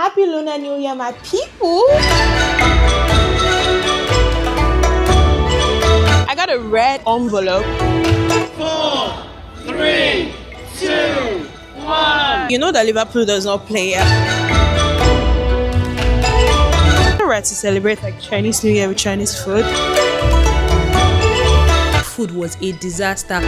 Happy Lunar New Year, my people! I got a red envelope. 4, 3, 2, 1. You know that Liverpool does not play. Right to celebrate like Chinese New Year with Chinese food. Food was a disaster.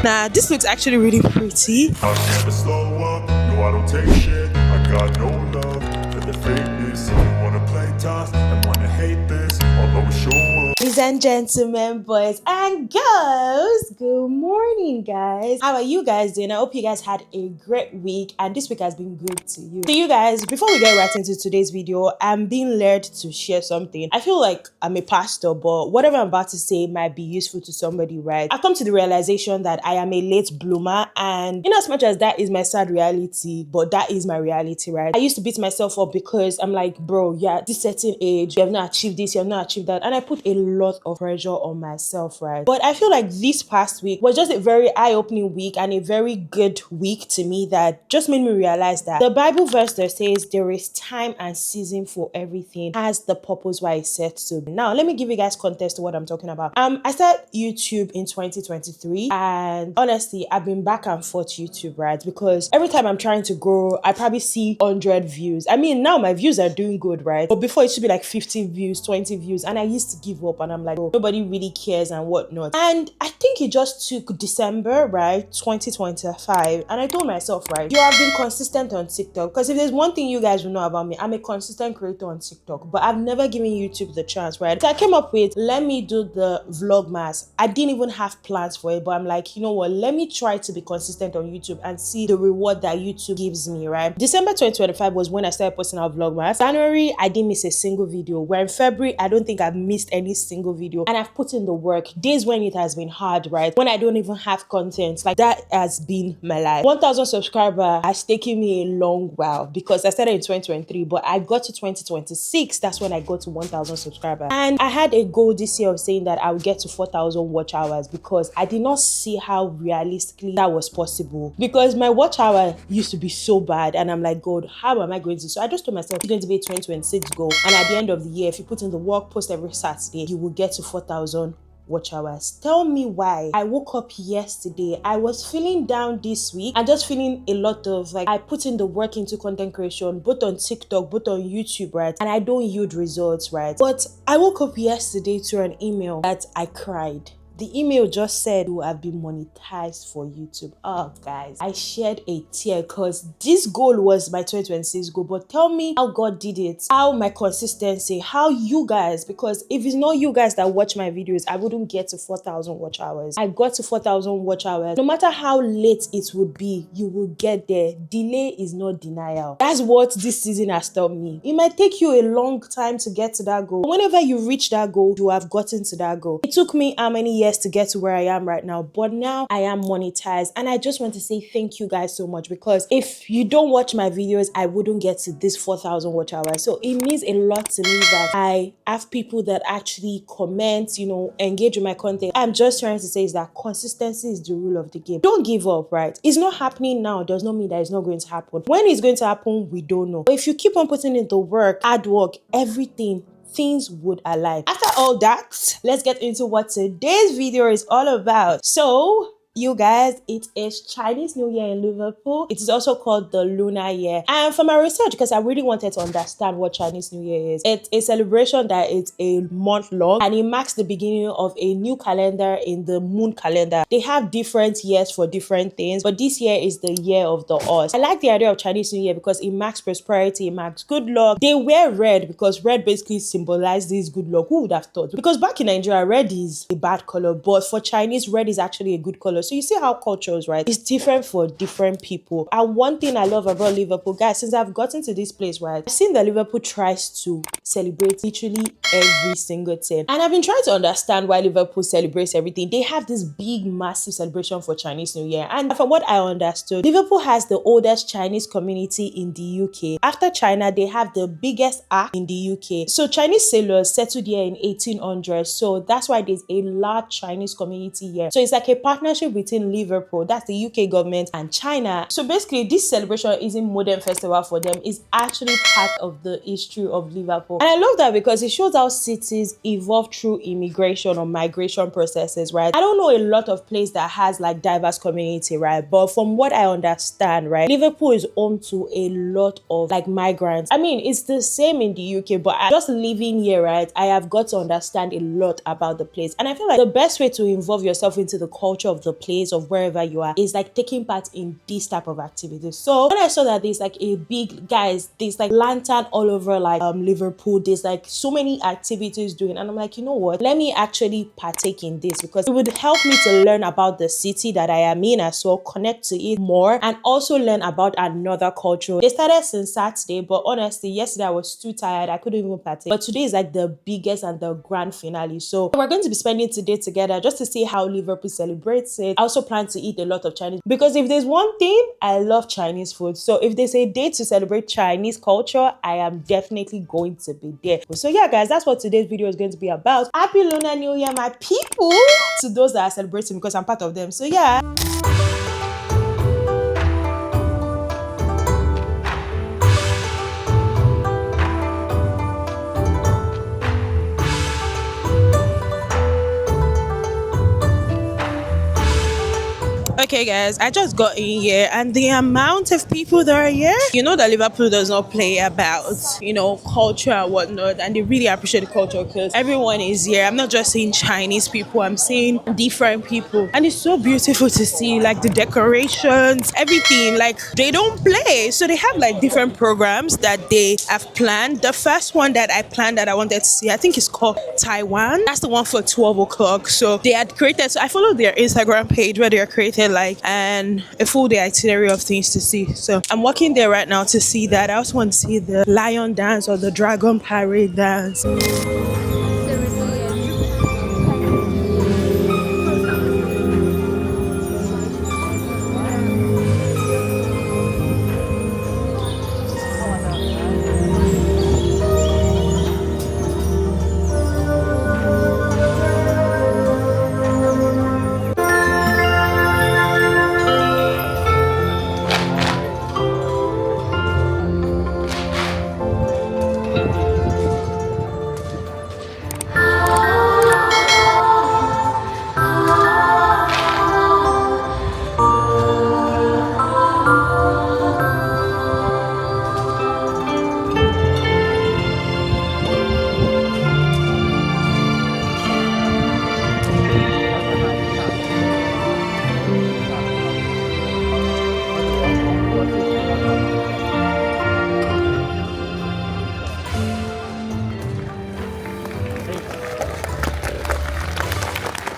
Nah, this looks actually really pretty. I'll never slow up, no I don't take shit. I got no love for the fakeness. If you wanna play tough and wanna hate this, I'll always show up. Ladies and gentlemen, boys and girls, good morning guys. How are you guys doing? I hope you guys had a great week and this week has been good to you. So you guys, before we get right into today's video, I'm being led to share something. I feel like I'm a pastor, but whatever I'm about to say might be useful to somebody, right? I've come to the realization that I am a late bloomer, and in as much as that is my sad reality, but that is my reality, right? I used to beat myself up because I'm like, bro, yeah, at this certain age, you have not achieved this, you have not achieved that, and I put a lot of pressure on myself, right? But I feel like this past week was just a very eye-opening week and a very good week to me that just made me realize that the Bible verse that says there is time and season for everything has the purpose why it's set to. Now, let me give you guys context to what I'm talking about. I started YouTube in 2023, and honestly, I've been back and forth YouTube, right? Because every time I'm trying to grow, I probably see 100 views. I mean, now my views are doing good, right? But before it should be like 50 views, 20 views, and I used to give up, and I'm like, oh, nobody really cares and whatnot. And I think it just took December, right, 2025, and I told myself, right, you have been consistent on TikTok, because if there's one thing you guys will know about me, I'm a consistent creator on TikTok, but I've never given YouTube the chance, right? So I came up with, let me do the vlogmas. I didn't even have plans for it, but I'm like, you know what, let me try to be consistent on YouTube and see the reward that YouTube gives me, right? December 2025 was when I started posting out vlogmas. January, I didn't miss a single video. Where in February, I don't think I've missed any single video, and I've put in the work. Days when it has been hard, right? When I don't even have content, like that has been my life. 1,000 subscriber has taken me a long while because I started in 2023, but I got to 2026. That's when I got to 1,000 subscribers. And I had a goal this year of saying that I would get to 4,000 watch hours because I did not see how realistically that was possible, because my watch hour used to be so bad, and I'm like, God, how am I going to? So I just told myself it's going to be a 2026 goal, and at the end of the year, if you put in the work, post every Saturday, you will get to 4,000 watch hours. Tell me why. I woke up yesterday, I was feeling down this week and just feeling a lot of like, I put in the work into content creation, both on TikTok, both on YouTube, right? And I don't yield results, right? But I woke up yesterday to an email that I cried. The email just said you have been monetized for YouTube. Oh guys, I shed a tear because this goal was my 2026 goal. But tell me how God did it, how my consistency, how you guys, because if it's not you guys that watch my videos, I wouldn't get to 4,000 watch hours. I got to 4,000 watch hours. No matter how late it would be, you will get there. Delay is not denial. That's what this season has taught me. It might take you a long time to get to that goal. Whenever you reach that goal, you have gotten to that goal. It took me how many years to get to where I am right now, but now I am monetized, and I just want to say thank you guys so much, because if you don't watch my videos, I wouldn't get to this 4,000 watch hours. So it means a lot to me that I have people that actually comment, you know, engage with my content. I'm just trying to say is that consistency is the rule of the game. Don't give up, right? It's not happening now does not mean that it's not going to happen. When it's going to happen, we don't know. But if you keep on putting in the work, hard work, everything, things would align. After all that, let's get into what today's video is all about. So you guys, it is Chinese New Year in Liverpool. It is also called the Lunar Year. And for my research, because I really wanted to understand what Chinese New Year is, it's a celebration that is a month long, and it marks the beginning of a new calendar in the moon calendar. They have different years for different things, but this year is the year of the horse. I like the idea of Chinese New Year because it marks prosperity, it marks good luck. They wear red because red basically symbolizes good luck. Who would have thought? Because back in Nigeria, red is a bad color, but for Chinese, red is actually a good color. So you see how cultures, right? It's different for different people. And one thing I love about Liverpool, guys, since I've gotten to this place, right, I've seen that Liverpool tries to celebrate literally every single thing. And I've been trying to understand why Liverpool celebrates everything. They have this big, massive celebration for Chinese New Year. And from what I understood, Liverpool has the oldest Chinese community in the UK. After China, they have the biggest arc in the UK. So Chinese sailors settled here in 1800. So that's why there's a large Chinese community here. So it's like a partnership partnership between Liverpool, that's the UK government, and China. So basically, this celebration isn't modern festival for them, it's actually part of the history of Liverpool. And I love that because it shows how cities evolve through immigration or migration processes, right? I don't know a lot of place that has like diverse community, right? But from what I understand, right, Liverpool is home to a lot of like migrants. I mean, it's the same in the UK, but just living here, right, I have got to understand a lot about the place. And I feel like the best way to involve yourself into the culture of the place, of wherever you are, is like taking part in this type of activities. So when I saw that there's like a big, guys, there's like lantern all over like Liverpool, there's like so many activities doing, and I'm like, you know what, let me actually partake in this because it would help me to learn about the city that I am in as well, connect to it more, and also learn about another culture. They started since Saturday, but honestly, yesterday I was too tired, I couldn't even partake. But today is like the biggest and the grand finale. So we're going to be spending today together just to see how Liverpool celebrates it. I also plan to eat a lot of Chinese because if there's one thing, I love Chinese food. So if there's a day to celebrate Chinese culture, I am definitely going to be there. So yeah, guys, that's what today's video is going to be about. Happy Lunar New Year, my people, to those that are celebrating because I'm part of them. So yeah. Okay guys, I just got in here and the amount of people that are here, you know that Liverpool does not play about, you know, culture and whatnot, and they really appreciate the culture because everyone is here. I'm not just seeing Chinese people, I'm seeing different people, and it's so beautiful to see like the decorations, everything. Like they don't play, so they have like different programs that they have planned. The first one that I planned that I wanted to see, I think it's called Taiwan. That's the one for 12 o'clock. So they had created, so I followed their Instagram page where they are created like and a full day itinerary of things to see. So I'm walking there right now to see that. I also want to see the lion dance or the dragon parade dance.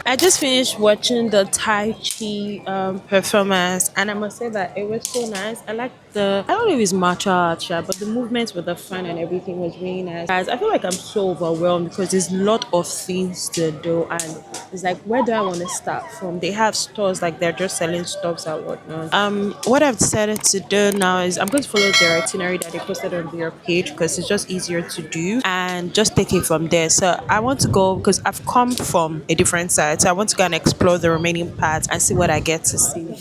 I just finished watching the Tai Chi performance, and I must say that it was so nice. I like I don't know if it's martial arts, but the movements with the fun and everything was really nice. Guys, I feel like I'm so overwhelmed because there's a lot of things to do, and it's like, where do I want to start from? They have stores, like they're just selling stuffs and whatnot. What I've decided to do now is I'm going to follow their itinerary that they posted on their page because it's just easier to do and just take it from there. So I want to go because I've come from a different side, so I want to go and explore the remaining parts and see what I get to see.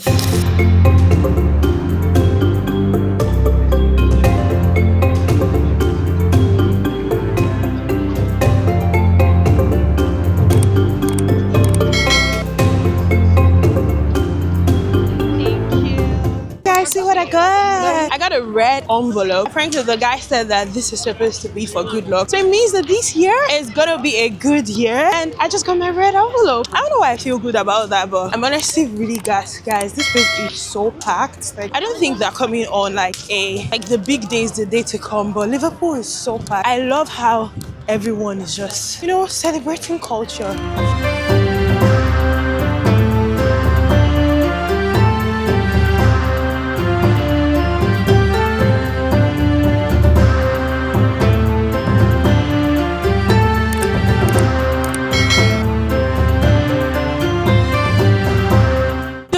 See what I got? I got a red envelope. Frankly, the guy said that this is supposed to be for good luck. So it means that this year is gonna be a good year. And I just got my red envelope. I don't know why I feel good about that, but I'm honestly really gassed, guys. This place is so packed. Like, I don't think they're coming on like the big days, the day to come, but Liverpool is so packed. I love how everyone is just, you know, celebrating culture.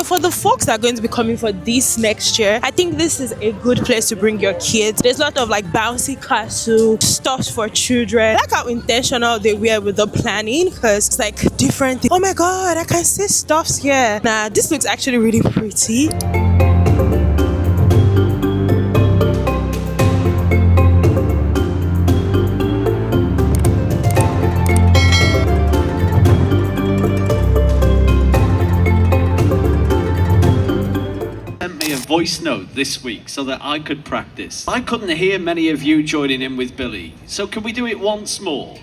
For the folks that are going to be coming for this next year, I think this is a good place to bring your kids. There's a lot of like bouncy castle stuff for children. I like how intentional they were with the planning, because it's like different things. Oh my god, I can see stuffs here. Nah, this looks actually really pretty. Voice note this week so that I could practice. I couldn't hear many of you joining in with Billy, so can we do it once more?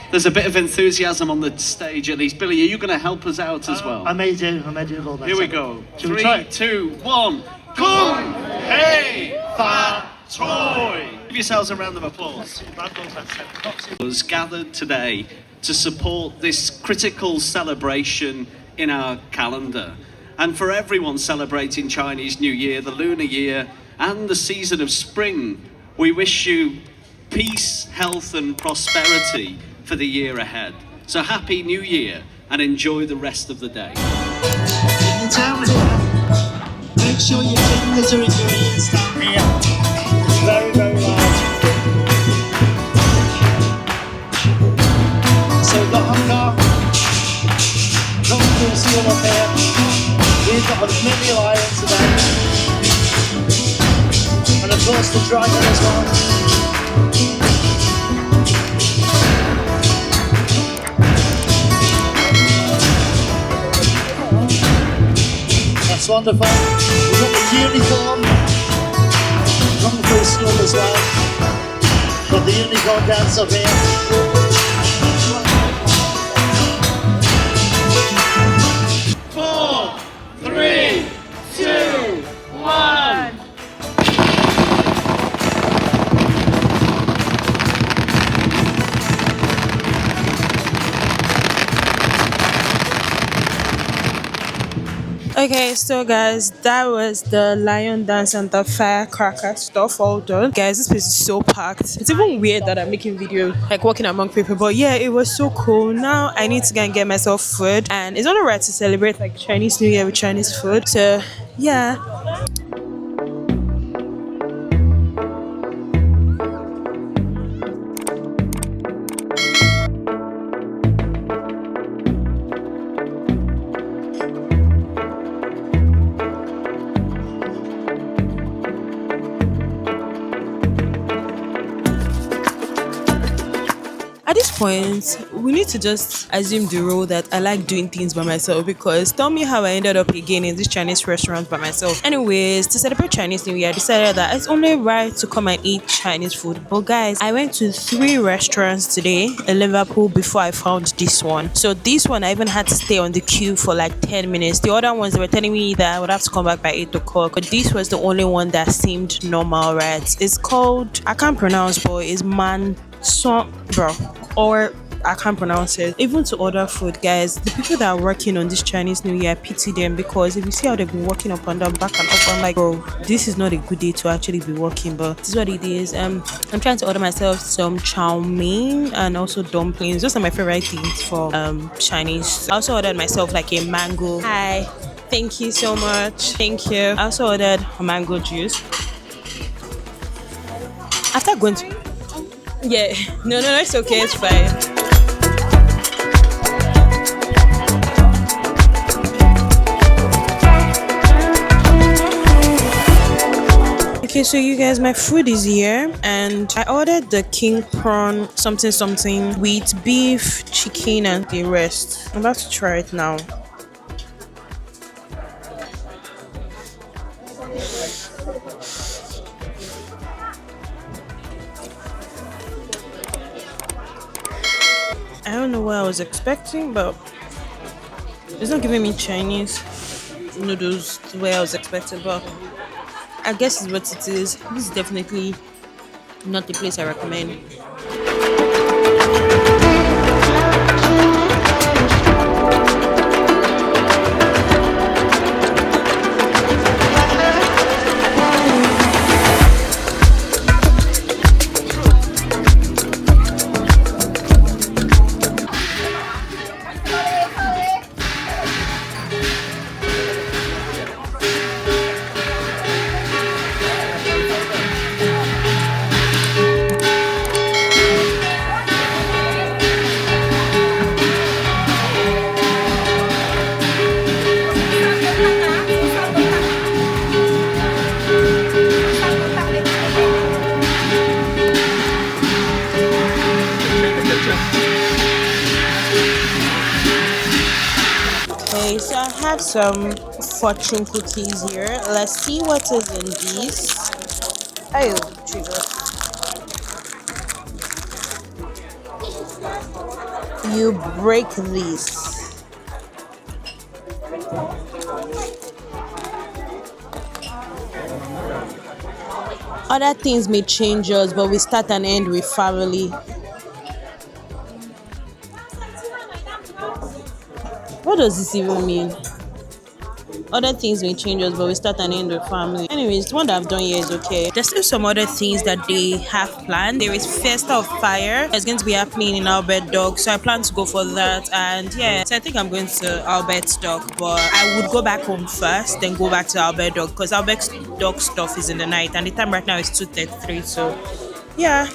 There's a bit of enthusiasm on the stage at least. Billy, are you going to help us out as well? I may do a little bit. Here we go. Should we 3, try? 2, 1. Come, hey, fat toy. Give yourselves a round of applause. Was gathered today to support this critical celebration in our calendar. And for everyone celebrating Chinese New Year, the Lunar Year, and the season of spring, we wish you peace, health, and prosperity for the year ahead. So Happy New Year, and enjoy the rest of the day. Make sure your fingers are in your ears down here. Very, very loud. So we've got Hong Kong. Come to the school up here. We've got a mini lion today. And of course the dragon as well. That's wonderful. We've got the unicorn. Come to the school as well. Got the unicorn dance up here. 4, 3, 2, 1. Okay, so guys, that was the lion dance and the firecracker stuff all done. Guys, this place is so packed. It's even weird that I'm making video like walking among people, but yeah, it was so cool. Now I need to go and get myself food, and it's only right to celebrate like Chinese New Year with Chinese food. So yeah. At this point, we need to just assume the role that I like doing things by myself, because tell me how I ended up again in this Chinese restaurant by myself. Anyways, to celebrate Chinese New Year, I decided that it's only right to come and eat Chinese food. But guys, I went to 3 restaurants today in Liverpool before I found this one. So this one, I even had to stay on the queue for like 10 minutes. The other ones, they were telling me that I would have to come back by 8 o'clock. But this was the only one that seemed normal, right? It's called, I can't pronounce, but it's bro, or I can't pronounce it. Even to order food, guys, the people that are working on this Chinese New Year, I pity them, because if you see how they've been working up and down, back and up, I'm like, bro, this is not a good day to actually be working, but this is what it is. I'm trying to order myself some chow mein and also dumplings. Those are my favorite things for Chinese. I also ordered myself like a mango. Hi, thank you so much. Thank you. I also ordered a mango juice. After going to yeah, no, it's okay, it's fine. Okay, so you guys, my food is here, and I ordered the king prawn something with beef, chicken, and the rest. I'm about to try it now. I don't know what I was expecting, but it's not giving me Chinese noodles the way I was expecting, but I guess it's what it is. This is definitely not the place I recommend. have some fortune cookies here. Let's see what is in these. Oh, Jesus. You break these. Other things may change us, but we start and end with family. What does this even mean? Other things may change us, but we start and end with family. Anyways, the one that I've done here is okay. There's still some other things that they have planned. There is Fiesta of Fire. It's going to be happening in Albert Dock, so I plan to go for that. And yeah, so I think I'm going to Albert Dock, but I would go back home first, then go back to Albert Dock, because Albert Dock stuff is in the night, and the time right now is 2:33. So yeah.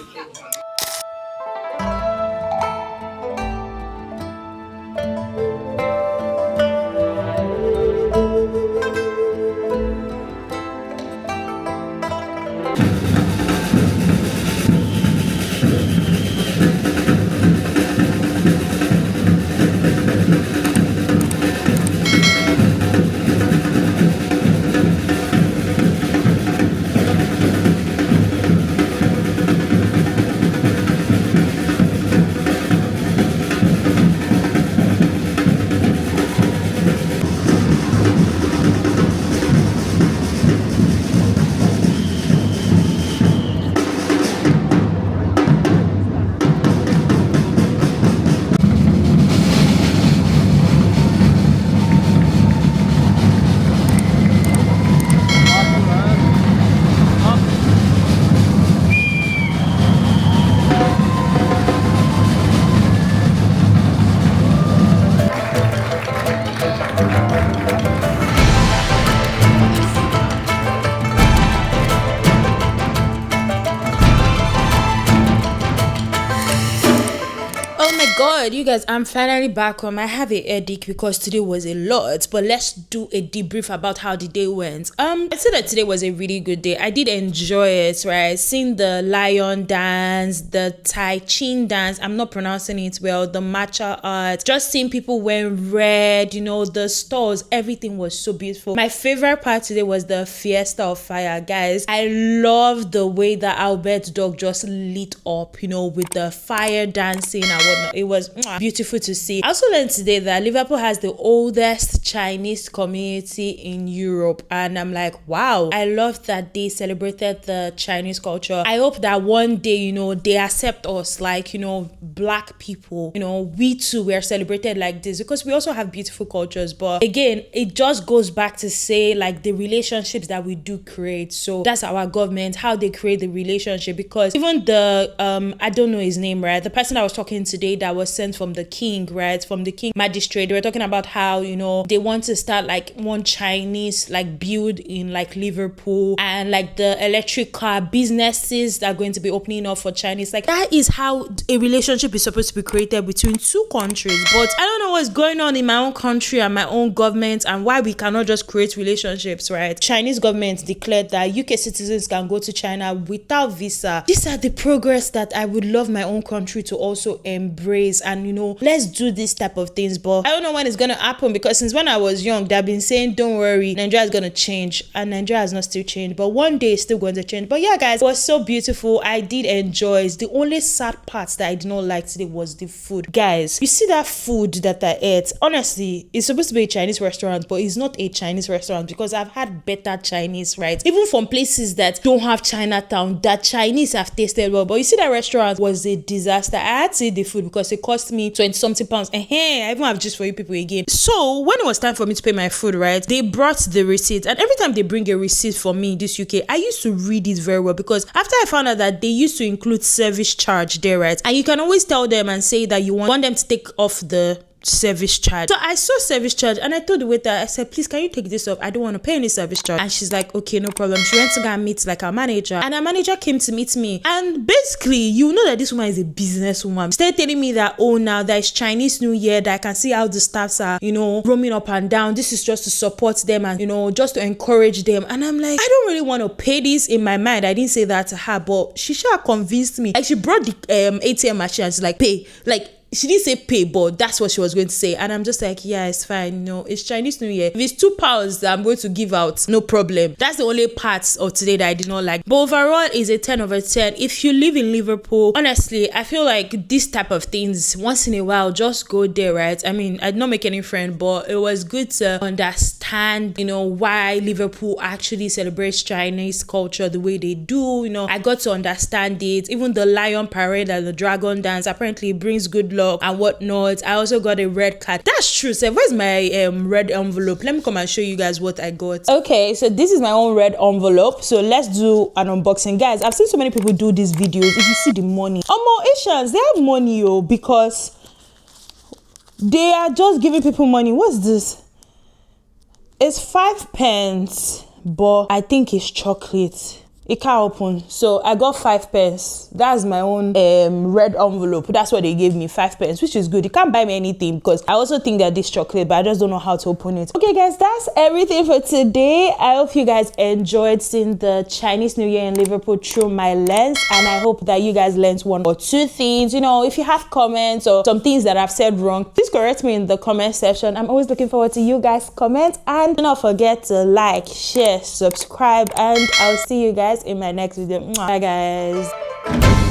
God, you guys, I'm finally back home. I have a headache because today was a lot, but let's do a debrief about how the day went. I'd say that today was a really good day. I did enjoy it, right? Seeing the lion dance, the Tai Chi dance, I'm not pronouncing it well, the matcha art, just seeing people wearing red, you know, the stores, everything was so beautiful. My favorite part today was the Fiesta of Fire, guys. I love the way that Albert Dog just lit up, you know, with the fire dancing and whatnot. It was beautiful to see. I also learned today that Liverpool has the oldest Chinese community in Europe, and I'm like, wow, I love that they celebrated the Chinese culture. I hope that one day, you know, they accept us like, you know, black people, you know, we too were celebrated like this, because we also have beautiful cultures. But again, it just goes back to say like the relationships that we do create. So that's our government, how they create the relationship, because even the I don't know his name, right, the person I was talking today that was sent from the king, right, from the king magistrate, they were talking about how, you know, they want to start like one Chinese like build in like Liverpool, and like the electric car businesses that are going to be opening up for Chinese. Like that is how a relationship is supposed to be created between two countries. But I don't know what's going on in my own country and my own government, and why we cannot just create relationships, right? Chinese government declared that UK citizens can go to China without visa. These are the progress that I would love my own country to also embrace, and you know, let's do this type of things. But I don't know when it's gonna happen, because since when I was young, they've been saying don't worry, Nigeria is gonna change, and Nigeria has not still changed, but one day it's still going to change. But yeah, guys, it was so beautiful. I did enjoy it. The only sad part that I did not like today was the food. Guys, you see that food that I ate, honestly, it's supposed to be a Chinese restaurant, but it's not a Chinese restaurant, because I've had better Chinese, right? Even from places that don't have Chinatown, that Chinese have tasted well. But you see, that restaurant was a disaster. I had to eat the food because it cost me 20 something pounds. I even have just for you people again. So when it was time for me to pay my food, right, they brought the receipt, and every time they bring a receipt for me in this UK, I used to read it very well, because after I found out that they used to include service charge there, right, and you can always tell them and say that you want them to take off the service charge. So I saw service charge, and I told the waiter, I said, please, can you take this off? I don't want to pay any service charge. And she's like, okay, no problem. She went to go and meet like our manager, and our manager came to meet me, and basically, you know that this woman is a business woman. Started telling me that, oh, now that it's Chinese New Year, that I can see how the staffs are, you know, roaming up and down. This is just to support them and, you know, just to encourage them. And I'm like, I don't really want to pay this. In my mind, I didn't say that to her, but she sure convinced me. Like, she brought the ATM machine and she's like, pay. Like, she didn't say pay, but that's what she was going to say. And I'm just like, yeah, it's fine. No, it's Chinese New Year. If it's £2 that I'm going to give out, no problem. That's the only part of today that I did not like. But overall, is a 10 over 10. If you live in Liverpool, honestly, I feel like this type of things, once in a while, just go there, right? I mean, I did not make any friend, but it was good to understand, you know, why Liverpool actually celebrates Chinese culture the way they do. You know, I got to understand it. Even the lion parade and the dragon dance apparently brings good luck and whatnot. I also got a red card. That's true. So where's my red envelope? Let me come and show you guys what I got. Okay, so this is my own red envelope. So let's do an unboxing, guys. I've seen so many people do these videos. If you see the money, Asians, they have money, because they are just giving people money. What's this? It's 5 pence, but I think it's chocolate. It can't open. So I got 5 pence. That's my own red envelope. That's what they gave me, 5 pence, which is good. You can't buy me anything because I also think that this chocolate, but I just don't know how to open it. Okay, guys, that's everything for today. I hope you guys enjoyed seeing the Chinese New Year in Liverpool through my lens, and I hope that you guys learned 1 or 2 things. You know, if you have comments or some things that I've said wrong, please correct me in the comment section. I'm always looking forward to you guys' comments, and do not forget to like, share, subscribe, and I'll see you guys in my next video. Bye, guys.